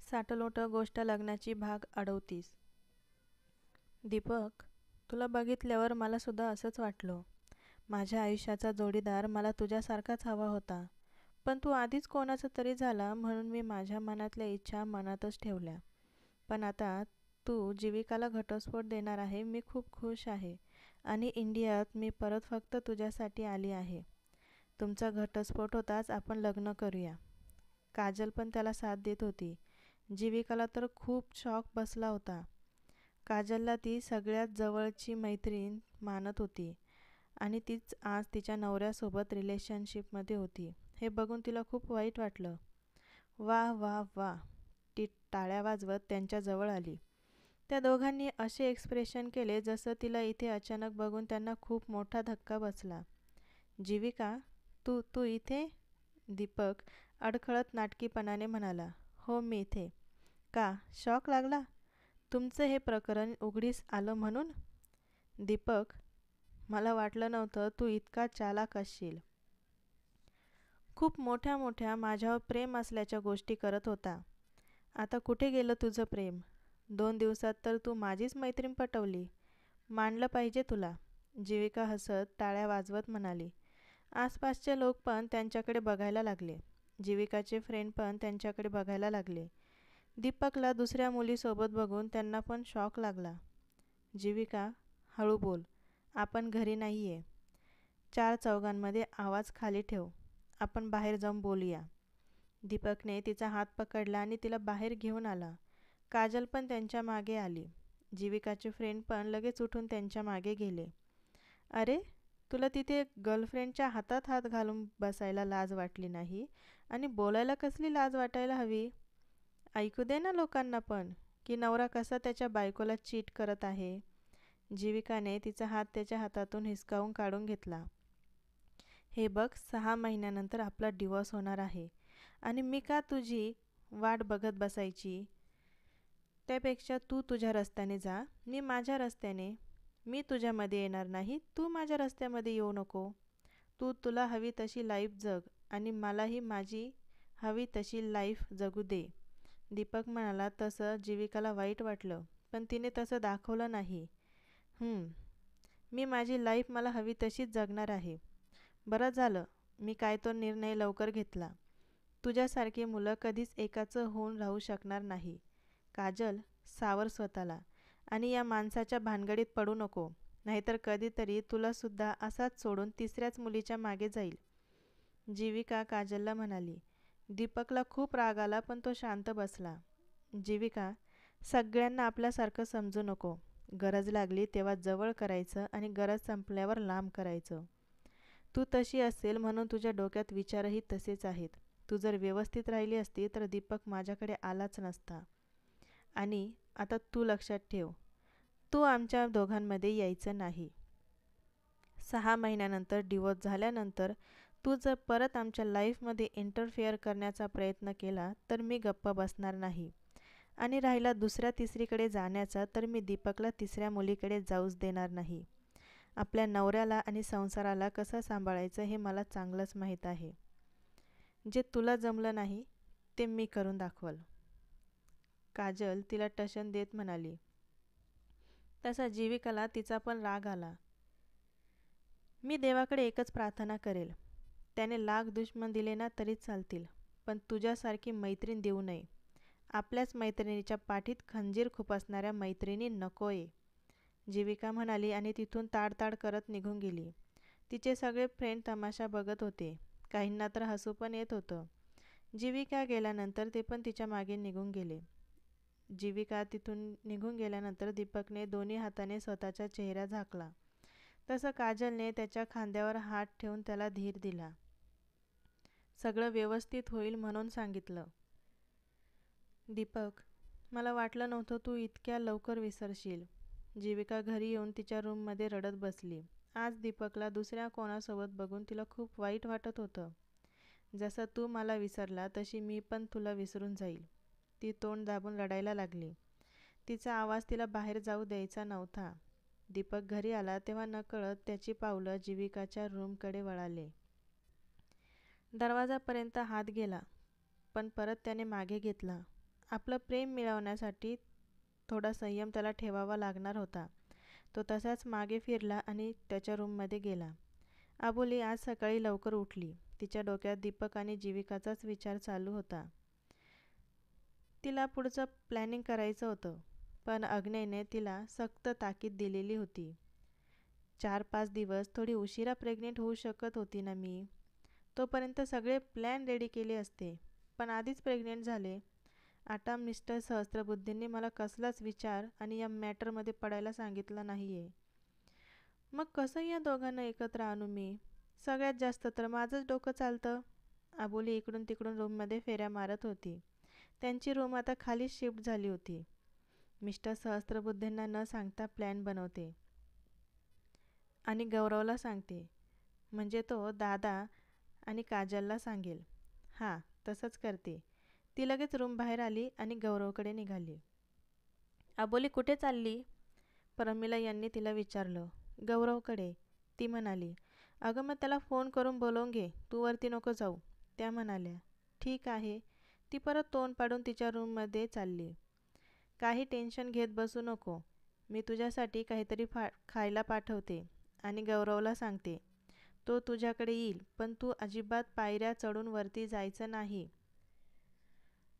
साटलोटं गोष्ट लग्नाची भाग 38. दीपक, तुला बघितल्यावर मला सुद्धा असंच वाटलं. माझ्या आयुष्याचा जोडीदार मला तुझ्यासारखाच हवा होता. पण तू आधीच कोणाचा तरी झाला म्हणून मी माझ्या मनातल्या इच्छा मनातच ठेवल्या. पण आता तू जीविकाला घटस्फोट देणार आहे. मी खूप खुश आहे आणि इंडियात मी परत फक्त तुझ्यासाठी आली आहे. तुमचा घटस्फोट होताच आपण लग्न करूया. काजल पण त्याला साथ देत होती. जीविकाला तर खूप शॉक बसला होता. काजलला ती सगळ्यात जवळची मैत्रीण मानत होती आणि तीच आज तिच्या नवऱ्यासोबत रिलेशनशिपमध्ये होती. हे बघून तिला खूप वाईट वाटलं. वाह वाह वाह, ती टाळ्या वाजवत त्यांच्याजवळ आली. त्या दोघांनी असे एक्सप्रेशन केले जसं तिला इथे अचानक बघून त्यांना खूप मोठा धक्का बसला. जीविका, तू तू इथे? दीपक अडखळत नाटकीपणाने म्हणाला. हो, मी इथे. का, शॉक लागला? तुमचं हे प्रकरण उघडीस आलं म्हणून? दीपक, मला वाटलं नव्हतं तू इतका चालाक असशील. खूप मोठ्या मोठ्या माझ्यावर प्रेम असल्याच्या गोष्टी करत होता. आता कुठे गेलं तुझं प्रेम? 2 दिवसात तर तू माझीच मैत्रीण पटवली. मानलं पाहिजे तुला. जीविका हसत टाळ्या वाजवत म्हणाली. आसपासचे लोक पण त्यांच्याकडे बघायला लागले. जीविकाचे फ्रेंड पण त्यांच्याकडे बघायला लागले. दीपकला दुसऱ्या मुलीसोबत बघून त्यांना पण शॉक लागला. जीविका, हळू बोल. आपण घरी नाही आहे. 4 चौघांमध्ये आवाज खाली ठेव. आपण बाहेर जाऊन बोलूया. दीपकने तिचा हात पकडला आणि तिला बाहेर घेऊन आला. काजल पण त्यांच्या मागे आली. जीविकाचे फ्रेंड पण लगेच उठून त्यांच्या मागे गेले. अरे, तुला तिथे गर्लफ्रेंडच्या हातात हात घालून बसायला लाज वाटली नाही आणि बोलायला कसली लाज वाटायला हवी? ऐकू दे ना लोकांना पण, की नवरा कसा त्याच्या बायकोला चीट करत आहे. जीविकाने तिचा हात त्याच्या हातातून हिसकावून काढून घेतला. हे बघ, 6 महिन्यानंतर आपला डिवोर्स होणार आहे आणि मी का तुझी वाट बघत बसायची? त्यापेक्षा तू तुझ्या रस्त्याने जा, मी माझ्या रस्त्याने. मी तुझ्यामध्ये येणार नाही, तू माझ्या रस्त्यामध्ये येऊ नको. तू तुला हवी तशी लाईफ जग आणि मलाही माझी हवी तशी लाईफ जगू दे. दीपक म्हणाला. तसं जीविकाला वाईट वाटलं, पण तिने तसं दाखवलं नाही. मी माझी लाईफ मला हवी तशीच जगणार आहे. बरं झालं मी काय तो निर्णय लवकर घेतला. तुझ्यासारखी मुलं कधीच एकाचं होऊन राहू शकणार नाही. काजल, सावर स्वतःला आणि या माणसाच्या भानगडीत पडू नको, नाहीतर कधीतरी तुलासुद्धा असाच सोडून तिसऱ्याच मुलीच्या मागे जाईल. जीविका काजलला म्हणाली. दीपकला खूप राग आला पण तो शांत बसला. जीविका, सगळ्यांना आपल्यासारखं समजू नको. गरज लागली तेव्हा जवळ करायचं आणि गरज संपल्यावर लांब करायचं. तू तशी असेल म्हणून तुझ्या डोक्यात विचारही तसेच आहेत. तू जर व्यवस्थित राहिली असती तर दीपक माझ्याकडे आलाच नसता. आणि आता तू लक्षात ठेव, तू आमच्या दोघांमध्ये यायचं नाही. 6 महिन्यानंतर डिवोर्स झाल्यानंतर तू जर परत आमच्या लाईफमध्ये इंटरफेअर करण्याचा प्रयत्न केला तर मी गप्प बसणार नाही. आणि राहिला दुसऱ्या तिसरीकडे जाण्याचा, तर मी दीपकला तिसऱ्या मुलीकडे जाऊच देणार नाही. आपल्या नवऱ्याला आणि संसाराला कसं सांभाळायचं हे मला चांगलंच माहीत आहे. जे तुला जमलं नाही ते मी करून दाखवल. काजल तिला टशन देत म्हणाली. तसा जीविकाला तिचा पण राग आला. मी देवाकडे एकच प्रार्थना करेल, त्याने लाख दुश्मन दिले ना तरी चालतील, पण तुझ्यासारखी मैत्रीण देऊ नये. आपल्याच मैत्रिणीच्या पाठीत खंजीर खुपसणाऱ्या मैत्रिणी नकोय. जीविका म्हणाली आणि तिथून ताडताड करत निघून गेली. तिचे सगळे फ्रेंड तमाशा बघत होते. काहींना तर हसू पण येत होतं. जीविका गेल्यानंतर ते पण तिच्या मागे निघून गेले. जीविका तिथून निघून गेल्यानंतर दीपकने दोन्ही हाताने स्वतःचा चेहरा झाकला. तसं काजलने त्याच्या खांद्यावर हात ठेवून त्याला धीर दिला. सगळं व्यवस्थित होईल म्हणून सांगितलं. दीपक, मला वाटलं नव्हतं तू इतक्या लवकर विसरशील. जीविका घरी येऊन तिच्या रूममध्ये रडत बसली. आज दीपकला दुसऱ्या कोणासोबत बघून तिला खूप वाईट वाटत होतं. जसं तू मला विसरला तशी मी पण तुला विसरून जाईल. ती तोंड दाबून रडायला लागली. तिचा आवाज तिला बाहेर जाऊ द्यायचा नव्हता. दीपक घरी आला तेव्हा नकळत त्याची पावलं जीविकाच्या रूमकडे वळाले. दरवाजापर्यंत हात गेला, पण परत त्याने मागे घेतला आपलं प्रेम मिळवण्यासाठी थोडा संयम त्याला ठेवावा लागणार होता. तो तसाच मागे फिरला आणि त्याच्या रूममध्ये गेला. अबोली आज सकाळी लवकर उठली. तिच्या डोक्यात दीपक आणि जीविकाचाच विचार चालू होता. तिला पुढचं प्लॅनिंग करायचं होतं, पण अग्नेयने तिला सक्त ताकीद दिलेली होती. 4-5 दिवस थोडी उशिरा प्रेग्नेंट होऊ शकत होती ना मी. तोपर्यंत सगळे प्लॅन रेडी केले असते, पण आधीच प्रेग्नेंट झाले. आता मिस्टर सहस्त्रबुद्धींनी मला कसलाच विचार आणि या मॅटरमध्ये पडायला सांगितलं नाही आहे. मग कसं या दोघांना एकत्र आणू मी? सगळ्यात जास्त तर माझंच डोकं चालतं. अबोली इकडून तिकडून रूममध्ये फेऱ्या मारत होती. त्यांची रूम आता खाली शिफ्ट झाली होती. मिस्टर सहस्त्रबुद्धींना न सांगता प्लॅन बनवते आणि गौरवला सांगते, म्हणजे तो दादा आणि काजलला सांगेल. हां, तसंच करते. ती लगेच रूम बाहेर आली आणि गौरवकडे निघाली. अबोली कुठे चालली? प्रमिला यांनी तिला विचारलं. गौरवकडे. ती म्हणाली, अगं मग त्याला फोन करून बोलवून घे, तू वरती नको जाऊ. त्या म्हणाल्या, ठीक आहे. ती परत तोंड पाडून तिच्या रूममध्ये चालली. काही टेन्शन घेत बसू नको. मी तुझ्यासाठी काहीतरी खायला पाठवते आणि गौरवला सांगते, तो तुझ्याकडे येईल, पण तू अजिबात पायऱ्या चढून वरती जायचं नाही.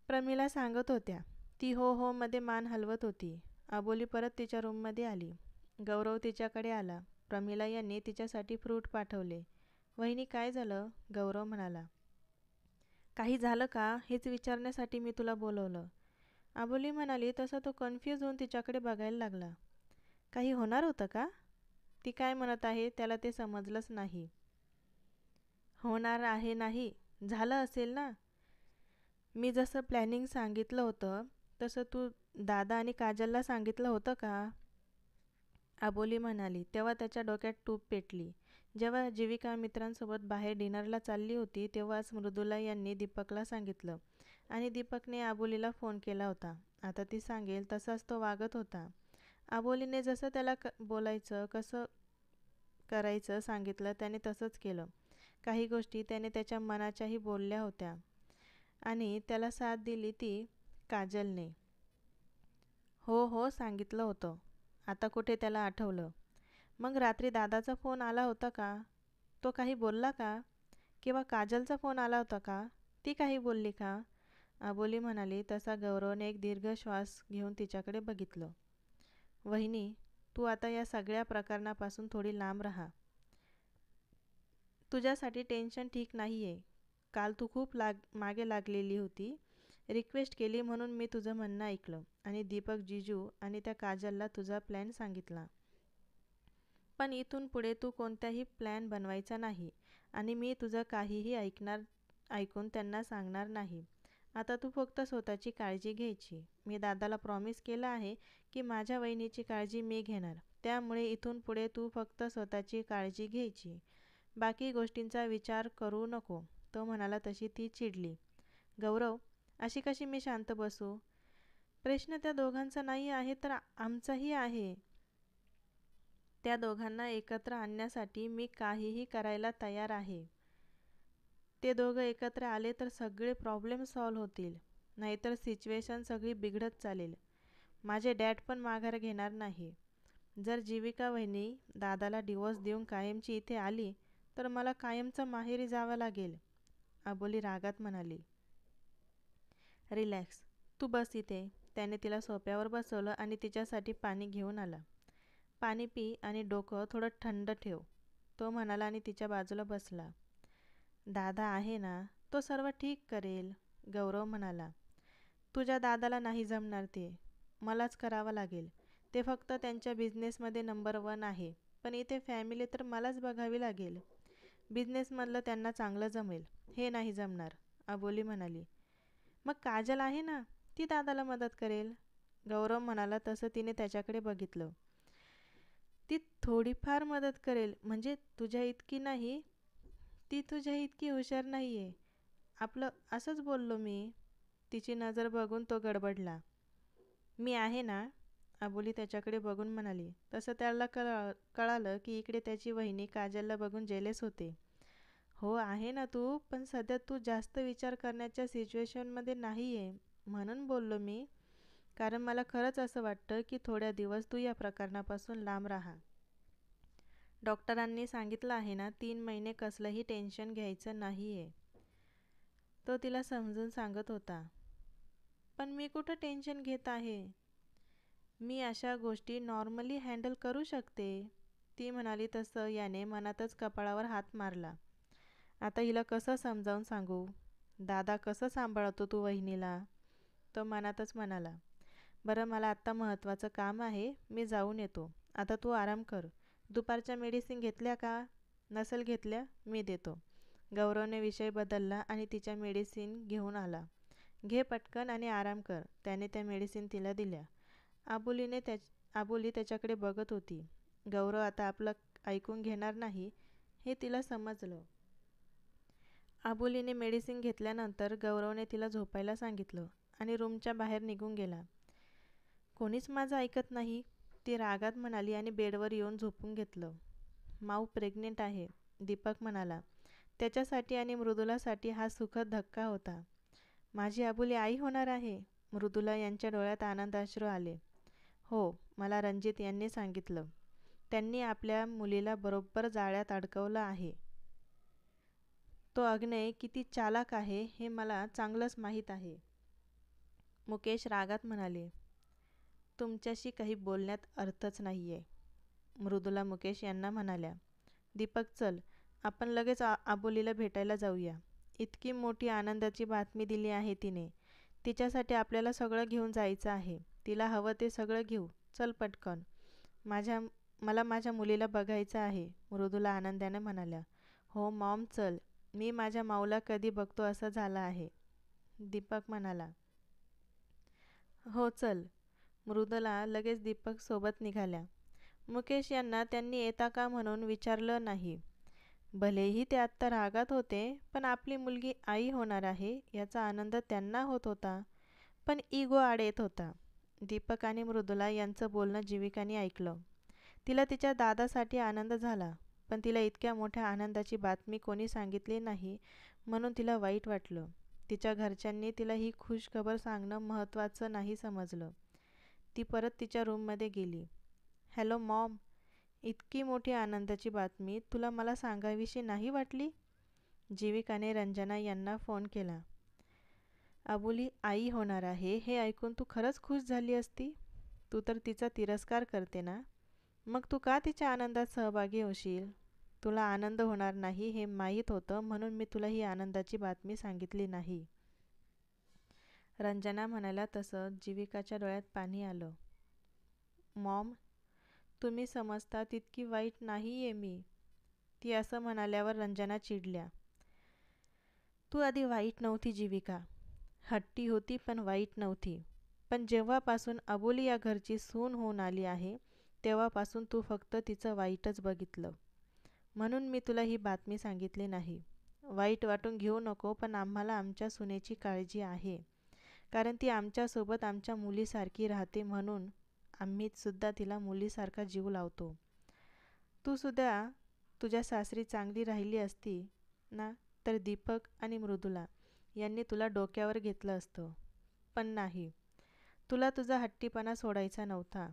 प्रमिला सांगत होत्या. ती हो हो मध्ये मान हलवत होती. अबोली परत तिच्या रूममध्ये आली. गौरव तिच्याकडे आला. प्रमिला यांनी तिच्यासाठी फ्रूट पाठवले. वहिनी काय झालं? गौरव म्हणाला. काही झालं का हेच विचारण्यासाठी मी तुला बोलवलं. अबोली म्हणाली. तसा तो कन्फ्यूज होऊन तिच्याकडे बघायला लागला. काही होणार होतं का? ती काय म्हणत आहे त्याला ते समजलंच नाही. होणार आहे नाही, झालं असेल ना. मी जसं प्लॅनिंग सांगितलं होतं तसं तू दादा आणि काजलला सांगितलं होतं का? अबोली म्हणाली. तेव्हा त्याच्या डोक्यात तूप पेटली. जेव्हा जीविका मित्रांसोबत बाहेर डिनरला चालली होती तेव्हाच मृदुला यांनी दीपकला सांगितलं आणि दीपकने अबोलीला फोन केला होता. आता ती सांगेल तसाच तो वागत होता. अबोलीने जसं त्याला बोलायचं कसं करायचं सांगितलं त्याने तसंच केलं. काही गोष्टी त्याने त्याच्या मनाच्याही बोलल्या होत्या आणि त्याला साथ दिली ती काजलने. हो हो सांगितलं होतं. आता कुठे त्याला आठवलं. मग रात्री दादाचा फोन आला होता का? तो काही बोलला का? किंवा काजलचा फोन आला होता का? ती काही बोलली का? अबोली म्हणाली. तसा गौरवने एक दीर्घ श्वास घेऊन तिच्याकडे बघितलं. वहिनी, तू आता या सगळ्या प्रकरणापासून थोडी लांब राहा. तुझ्यासाठी टेन्शन ठीक नाही आहे. काल तू खूप मागे लागलेली होती. रिक्वेस्ट केली म्हणून मी तुझं म्हणणं ऐकलं आणि दीपक जीजू आणि त्या काजलला तुझा प्लॅन सांगितला. पण इथून पुढे तू कोणताही प्लॅन बनवायचा नाही आणि मी तुझं काहीही ऐकून त्यांना सांगणार नाही. आता तू फक्त स्वतःची काळजी घ्यायची. मी दादाला प्रॉमिस केलं आहे की माझ्या वहिनीची काळजी मी घेणार. त्यामुळे इथून पुढे तू फक्त स्वतःची काळजी घ्यायची. बाकी गोष्टींचा विचार करू नको. तो म्हणाला तशी ती चिडली. गौरव, अशी कशी मी शांत बसू? प्रश्न त्या दोघांचा नाही आहे तर आमचाही आहे. त्या दोघांना एकत्र आणण्यासाठी मी काहीही करायला तयार आहे. ते दोघं एकत्र आले तर सगळे प्रॉब्लेम सॉल्व्ह होतील. नाहीतर सिच्युएशन सगळी बिघडत चालेल. माझे डॅड पण माघार घेणार नाही. जर जीविका वहिनी दादाला डिवोर्स देऊन कायमची इथे आली तर मला कायमचं माहेरी जावं लागेल. अबोली रागात म्हणाली. रिलॅक्स, तू बस इथे. त्याने तिला सोफ्यावर बसवलं आणि तिच्यासाठी पाणी घेऊन आला. पाणी पी आणि डोकं थोडं थंड ठेव, तो म्हणाला आणि तिच्या बाजूला बसला. दादा आहे ना, तो सर्व ठीक करेल, गौरव म्हणाला. तुझ्या दादाला नाही जमणार ते. मलाच करावं लागेल. ते फक्त त्यांच्या बिझनेसमध्ये नंबर 1 आहे. पण इथे फॅमिली तर मलाच बघावी लागेल. बिझनेसमधलं त्यांना चांगलं जमेल, हे नाही जमणार, अबोली म्हणाली. मग काजल आहे ना, ती दादाला मदत करेल, गौरव म्हणाला. तसं तिने त्याच्याकडे बघितलं. ती थोडीफार मदत करेल, म्हणजे तुझ्या इतकी नाही. ती तुझ्या इतकी हुशार नाही आहे. आपलं असंच बोललो मी. तिची नजर बघून तो गडबडला. मी आहे ना, अबोली त्याच्याकडे बघून म्हणाली. तसं त्याला कळालं की इकडे त्याची वहिनी काजलला बघून जेलेस होते. हो आहे ना तू, पण सध्या तू जास्त विचार करण्याच्या सिच्युएशनमध्ये नाही आहे. म्हणून बोललो मी, कारण मला खरंच असं वाटतं की थोड्या दिवस तू या प्रकरणापासून लांब राहा. डॉक्टरांनी सांगितलं आहे ना, 3 महिने कसलंही टेन्शन घ्यायचं नाही आहे. तो तिला समजून सांगत होता. पण मी कुठं टेन्शन घेत आहे? मी अशा गोष्टी नॉर्मली हँडल करू शकते. ती म्हणाली तसं याने मनातच कपाळावर हात मारला. आता हिला कसं समजावून सांगू? दादा कसं सांभाळतो तू वहिनीला? तो मनातच म्हणाला. बरं, मला आत्ता महत्त्वाचं काम आहे, मी जाऊन येतो. आता तू आराम कर. दुपारच्या मेडिसिन घेतल्या का? नसेल घेतल्या, मी देतो. गौरवने विषय बदलला आणि तिच्या मेडिसिन घेऊन आला. घे पटकन आणि आराम कर. त्याने त्या मेडिसिन तिला दिल्या. आबोली त्याच्याकडे बघत होती. गौरव आता आपलं ऐकून घेणार नाही हे तिला समजलं. आबोलीने मेडिसिन घेतल्यानंतर गौरवने तिला झोपायला सांगितलं आणि रूमच्या बाहेर निघून गेला. कोणीच माझं ऐकत नाही, ती रागात म्हणाली आणि बेडवर येऊन झोपून घेतलं. माऊ प्रेग्नेंट आहे, दीपक म्हणाला. त्याच्यासाठी आणि मृदुलासाठी हा सुखद धक्का होता. माझी आबोली आई होणार आहे. मृदुला यांच्या डोळ्यात आनंदाश्रू आले. हो, मला रणजित यांनी सांगितलं. त्यांनी आपल्या मुलीला बरोबर जाळ्यात अडकवलं आहे. तो अग्नेय किती चालाक आहे हे मला चांगलंच माहीत आहे. मुकेश रागात म्हणाले. तुमच्याशी काही बोलण्यात अर्थच नाही आहे. मृदुला मुकेश यांना म्हणाल्या. दीपक चल, आपण लगेच आबोलीला भेटायला जाऊया. इतकी मोठी आनंदाची बातमी दिली आहे तिने. तिच्यासाठी आपल्याला सगळं घेऊन जायचं आहे. तिला हवं ते सगळं घेऊ. चल पटकन. मला माझ्या मुलीला बघायचं आहे, मृदुला आनंदाने म्हणाल्या. हो मॉम चल, मी माझ्या माऊला कधी बघतो असं झालं आहे, दीपक म्हणाला. हो चल. मृदुला लगेच दीपक सोबत निघाल्या. मुकेश यांना त्यांनी येता का म्हणून विचारलं नाही. भलेही ते आत्ता रागात होते, पण आपली मुलगी आई होणार आहे याचा आनंद त्यांना होत होता. पण इगो आड येत होता. दीपक आणि मृदुला यांचं बोलणं जीविकाने ऐकलं. तिला तिच्या दादासाठी आनंद झाला, पण तिला इतक्या मोठ्या आनंदाची बातमी कोणी सांगितली नाही म्हणून तिला वाईट वाटलं. तिच्या घरच्यांनी तिला ही खुशखबर सांगणं महत्त्वाचं नाही समजलं. ती परत तिच्या रूममध्ये गेली. हॅलो मॉम, इतकी मोठी आनंदाची बातमी तुला मला सांगावीशी नाही वाटली? जीविकाने रंजना यांना फोन केला. आबोली आई होणार आहे हे ऐकून तू खरंच खुश झाली असती. तू तर तिचा तिरस्कार करते ना, मग तू का तिच्या आनंदात सहभागी होशील? तुला आनंद होणार नाही हे माहीत होतं म्हणून मी तुला ही आनंदाची बातमी सांगितली नाही. रंजना म्हणाल्या तसं जीविकाच्या डोळ्यात पाणी आलं. मॉम, तुम्ही समजता तितकी वाईट नाही आहे मी. ती असं म्हणाल्यावर रंजना चिडल्या. तू आधी वाईट नव्हती जीविका. हट्टी होती पण वाईट नव्हती. पण जेव्हापासून अबोली या घरची सून होऊन आली आहे तेव्हापासून तू फक्त तिचं वाईटच बघितलं. म्हणून मी तुला ही बातमी सांगितली नाही. वाईट वाटून घेऊ नको, पण आम्हाला आमच्या सुनेची काळजी आहे. कारण ती आमच्यासोबत आमच्या मुलीसारखी राहते म्हणून आम्हीसुद्धा तिला मुलीसारखा जीव लावतो. तू सुद्धा तुझ्या सासरी चांगली राहिली असती ना तर दीपक आणि मृदुला यांनी तुला डोक्यावर घेतलं असतं. पण नाही, तुला तुझा हट्टीपणा सोडायचा नव्हता.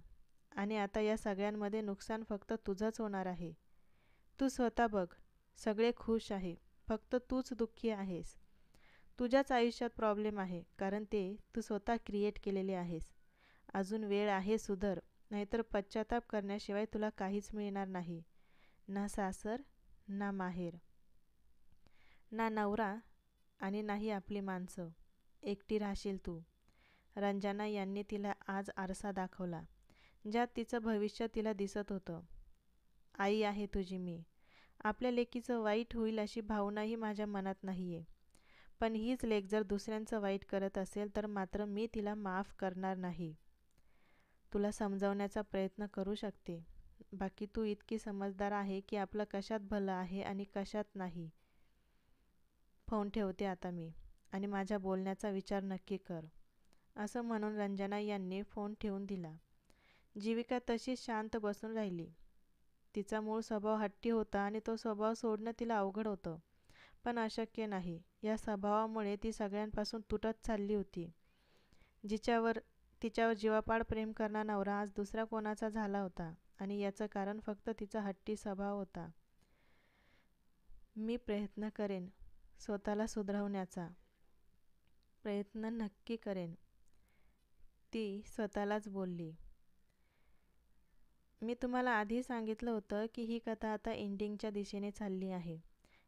आणि आता या सगळ्यांमध्ये नुकसान फक्त तुझंच होणार आहे. तू स्वतः बघ, सगळे खुश आहे, फक्त तूच दुःखी आहेस. तुझ्याच आयुष्यात प्रॉब्लेम आहे, कारण ते तू स्वतः क्रिएट केलेले आहेस. अजून वेळ आहे, सुधर, नाहीतर पश्चाताप करण्याशिवाय तुला काहीच मिळणार नाही. ना सासर, ना माहेर, ना नवरा आणि नाही आपली माणसं. एकटी राहशील तू. रंजना यांनी तिला आज आरसा दाखवला, ज्यात तिचं भविष्य तिला दिसत होतं. आई आहे तुझी मी. आपल्या लेकीचं वाईट होईल अशी भावनाही माझ्या मनात नाही आहे. पण हीच लेक जर दुसऱ्यांचं वाईट करत असेल तर मात्र मी तिला माफ करणार नाही. तुला समजावण्याचा प्रयत्न करू शकते. बाकी तू इतकी समजदार आहे की आपलं कशात भलं आहे आणि कशात नाही. फोन ठेवते आता मी आणि माझ्या बोलण्याचा विचार नक्की कर. असं म्हणून रंजना यांनी फोन ठेवून दिला. जीविका तशीच शांत बसून राहिली. तिचा मूळ स्वभाव हट्टी होता आणि तो स्वभाव सोडणं तिला अवघड होतं. पण अशक्य नाही. या स्वभावामुळे ती सगळ्यांपासून तुटत चालली होती. जिच्यावर तिच्यावर जीवापाड प्रेम करणारा नवरा आज दुसऱ्या कोणाचा झाला होता आणि याचं कारण फक्त तिचा हट्टी स्वभाव होता. मी प्रयत्न करेन स्वतःला सुधारवण्याचा. प्रयत्न नक्की करेन, ती स्वतःलाच बोलली. मी तुम्हाला आधी सांगितलं होतं की ही कथा आता एंडिंगच्या दिशेने चालली आहे.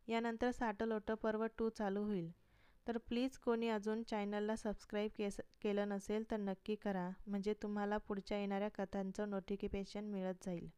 यानंतर साटलोटं पर्व 2 चालू होईल. तर प्लीज कोणी अजून चॅनलला सबस्क्राईब केलं नसेल तर नक्की करा, म्हणजे तुम्हाला पुढच्या येणाऱ्या कथांचं नोटिफिकेशन मिळत जाईल.